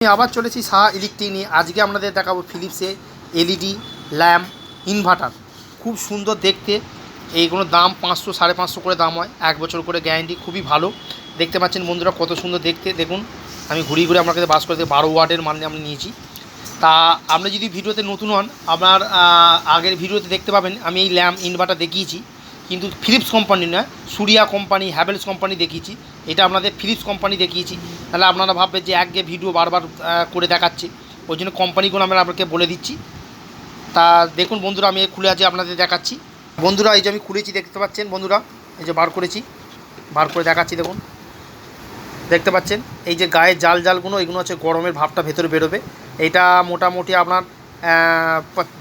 আমি আবার চলেছি সাহা ইলেকট্রিক নিয়ে। আজকে আপনাদের দেখাবো ফিলিপসে এলইডি ল্যাম্প ইনভার্টার। খুব সুন্দর দেখতে। এইগুলোর দাম 500 550 করে দাম হয়, 1 বছর করে গ্যারান্টি। খুবই ভালো। দেখতে পাচ্ছেন বন্ধুরা কত সুন্দর দেখতে। দেখুন আমি ঘুরিয়ে ঘুরে আপনাকে বাস করে 12 ওয়াটের মানে আমি নিয়েছি। তা আপনি যদি ভিডিওতে নতুন হন, আপনার আগের ভিডিওতে দেখতে পাবেন আমি এই ল্যাম্প ইনভার্টার দেখিয়েছি, কিন্তু ফিলিপস কোম্পানি নয়, সুরিয়া কোম্পানি, হ্যাভেলস কোম্পানি দেখিয়েছি। এটা আপনাদের ফিলিপস কোম্পানি দেখিয়েছি। তাহলে আপনারা ভাববেন যে একঘেয়ে ভিডিও বারবার করে দেখাচ্ছে, ওই জন্য কোম্পানিগুলো আমরা আপনাকে বলে দিচ্ছি। তা দেখুন বন্ধুরা, আমি খুলে আছে আপনাদের দেখাচ্ছি। বন্ধুরা এই যে আমি খুলেছি, দেখতে পাচ্ছেন বন্ধুরা, এই যে বার করেছি, বার করে দেখাচ্ছি। দেখুন দেখতে পাচ্ছেন এই যে গায়ে জাল জালগুলো, এগুলো হচ্ছে গরমের ভাবটা ভেতরে বেরোবে। এটা মোটামুটি আপনার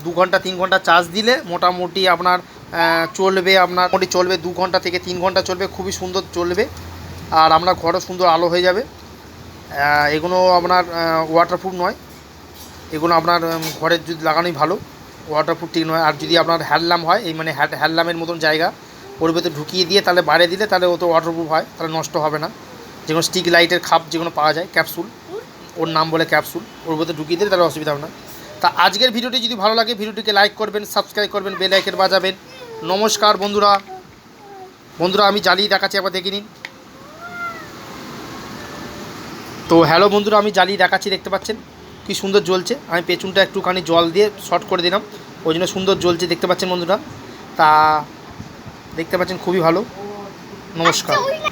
2 ঘন্টা 3 ঘন্টা চার্জ দিলে মোটামুটি আপনার চলবে, আপনার মোটামুটি চলবে 2 ঘন্টা থেকে 3 ঘন্টা চলবে, খুবই সুন্দর চলবে। আর আপনার ঘরও সুন্দর আলো হয়ে যাবে। এগুলো আপনার ওয়াটারপ্রুফ নয়, এগুলো আপনার ঘরের যদি লাগানোই ভালো, ওয়াটারপ্রুফ ঠিক নয়। আর যদি আপনার হ্যান্ডল্যাম্প হয়, এই মানে হ্যান্ডল্যাম্পের মতন জায়গা ওর ভেতরে ঢুকিয়ে দিয়ে তাহলে বাইরে দিলে তাহলে ও তো ওয়াটারপ্রুফ হয়, তাহলে নষ্ট হবে না। যেগুলো স্টিক লাইটের খাপ যেগুলো পাওয়া যায়, ক্যাপসুল, ওর নাম বলে ক্যাপসুল, ওর ভেতরে ঢুকিয়ে দিলে তাহলে অসুবিধা হবে না। তা আজকের ভিডিওটি যদি ভালো লাগে ভিডিওটিকে লাইক করবেন, সাবস্ক্রাইব করবেন, বেল আইকন বাজাবেন। নমস্কার বন্ধুরা। বন্ধুরা আমি জ্বালিয়ে দেখাচ্ছি, একবার দেখে নিন। তো হ্যালো বন্ধুরা, আমি জ্বালিয়ে দেখাচ্ছি, দেখতে পাচ্ছেন কি সুন্দর জ্বলছে। আমি পেছনটা একটুখানি জল দিয়ে শর্ট করে দিলাম, ওই জন্য সুন্দর জ্বলছে, দেখতে পাচ্ছেন বন্ধুরা। তা দেখতে পাচ্ছেন খুবই ভালো। নমস্কার।